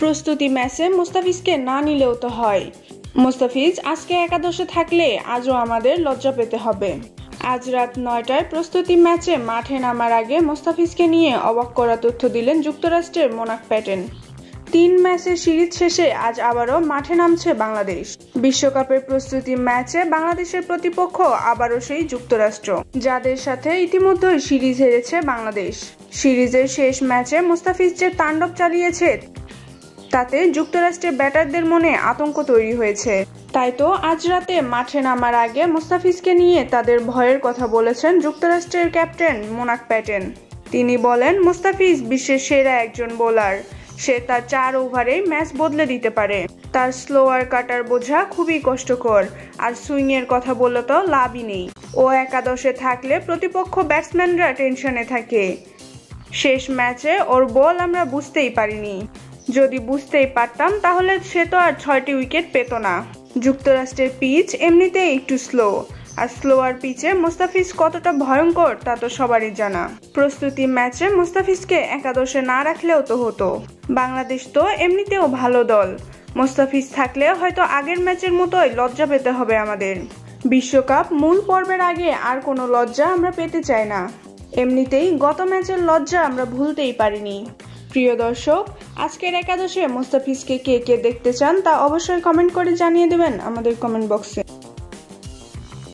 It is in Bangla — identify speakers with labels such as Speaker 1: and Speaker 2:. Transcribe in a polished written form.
Speaker 1: প্রস্তুতি ম্যাচে মুস্তাফিজকে না নিলেও তো হয়। মুস্তাফিজ আজকে একাদশে থাকলে আজও আমাদের লজ্জা পেতে হবে। আজ রাত ৯টায় প্রস্তুতি ম্যাচে মাঠে নামার আগে মুস্তাফিজকে নিয়ে অবাক করা তথ্য দিলেন যুক্তরাষ্ট্রের মোনাক প্যাটেন। ৩ ম্যাচের সিরিজ শেষে আজ আবারও মাঠে নামছে বাংলাদেশ। বিশ্বকাপের প্রস্তুতি ম্যাচে বাংলাদেশের প্রতিপক্ষ আবারও সেই যুক্তরাষ্ট্র, যাদের সাথে ইতিমধ্যেই সিরিজ হেরেছে বাংলাদেশ। সিরিজের শেষ ম্যাচে মুস্তাফিজ যে তাণ্ডব চালিয়েছে তাতে যুক্তরাষ্ট্রের ব্যাটারদের মনে আতঙ্ক তৈরি হয়েছে। তাই তো আজ রাতে মাঠে নামার আগে মুস্তাফিজকে নিয়ে তাদের ভয়ের কথা বলেছেন যুক্তরাষ্ট্রের ক্যাপ্টেন মোনাক প্যাটেন। তিনি বলেন, মুস্তাফিজ বিশ্বের সেরা একজন বোলার। সে তার ৪ ওভারেই ম্যাচ বদলে দিতে পারে। তার স্লোয়ার কাটার বোঝা খুবই কষ্টকর, আর সুইংয়ের কথা বললে তো লাভই নেই। ও একাদশে থাকলে প্রতিপক্ষ ব্যাটসম্যানরা টেনশনে থাকে। শেষ ম্যাচে ওর বল আমরা বুঝতেই পারিনি। যদি বুঝতেই পারতাম তাহলে সে তো আর ৬টি উইকেট পেত না। যুক্তরাষ্ট্রের পিচ এমনিতেই একটু স্লো, আর স্লোয়ার পিচে মুস্তাফিজ কতটা ভয়ঙ্কর তা তো সবারই জানা। প্রস্তুতি ম্যাচে মুস্তাফিজকে একাদশে না রাখলেও তো হতো। বাংলাদেশ তো এমনিতেও ভালো দল। মুস্তাফিজ থাকলে হয়তো আগের ম্যাচের মতোই লজ্জা পেতে হবে আমাদের। বিশ্বকাপ মূল পর্বের আগে আর কোনো লজ্জা আমরা পেতে চাই না। এমনিতেই গত ম্যাচের লজ্জা আমরা ভুলতেই পারিনি। প্রিয় দর্শক, আজকের একাদশে মুস্তাফিজকে কে কে দেখতে চান তা অবশ্যই কমেন্ট করে জানিয়ে দেবেন আমাদের কমেন্ট বক্সে।